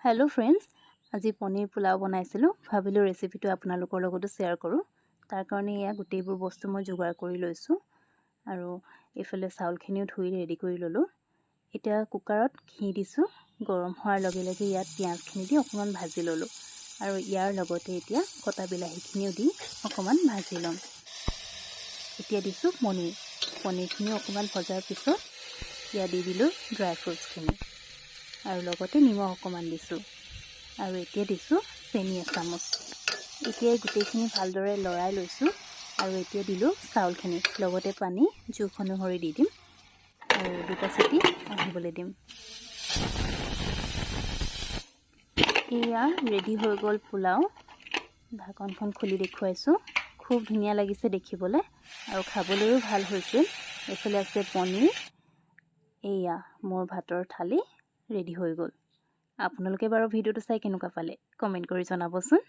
Hello friends, आज पनीर पोलाव बनाइছিলোঁ। भाविলোঁ रेसिपिটো আপোনালোকৰ লগতো শ্বেয়াৰ কৰোঁ। তাৰ কাৰণে ইয়া গোটেইবোৰ বস্তু মই যোগাৰ কৰি লৈছোঁ আৰু এইফালে চাউলখিনিও ধুই ৰেডি কৰি ল'লোঁ। এতিয়া কুকাৰত ঘি দিছোঁ। গৰম হোৱাৰ লগে লগে ইয়াত পিঁয়াজখিনি দি অকণমান ভাজি ল'লোঁ আৰু ইয়াৰ লগতে এতিয়া কটা বিলাহীখিনিও দি অকণমান ভাজি ল'ম। এতিয়া দিছোঁ পনীৰখিনি অকণমান ভজাৰ পিছত ইয়াত দি দিলোঁ ড্ৰাই ফ্ৰুটছখিনি আৰু লগতে নিমখ অকণমান দিছোঁ আৰু এতিয়া দিছোঁ চেনি এচামুচ। এতিয়া গোটেইখিনি ভালদৰে লৰাই লৈছোঁ আৰু এতিয়া দিলোঁ চাউলখিনি, লগতে পানী জোখ অনুসৰি দি দিম আৰু দুটা চিটি আহিবলৈ দিম। এয়া ৰেডি হৈ গ'ল পোলাও। ঢাকনখন খুলি দেখুৱাইছোঁ। খুব ধুনীয়া লাগিছে দেখিবলৈ আৰু খাবলৈও ভাল হৈছিল। এইফালে আছে পনীৰ। এয়া মোৰ ভাতৰ থালি ৰেডি হৈ গ'ল। আপোনালোকে বাৰু ভিডিঅ'টো চাই কেনেকুৱা পালে কমেণ্ট কৰি জনাবচোন।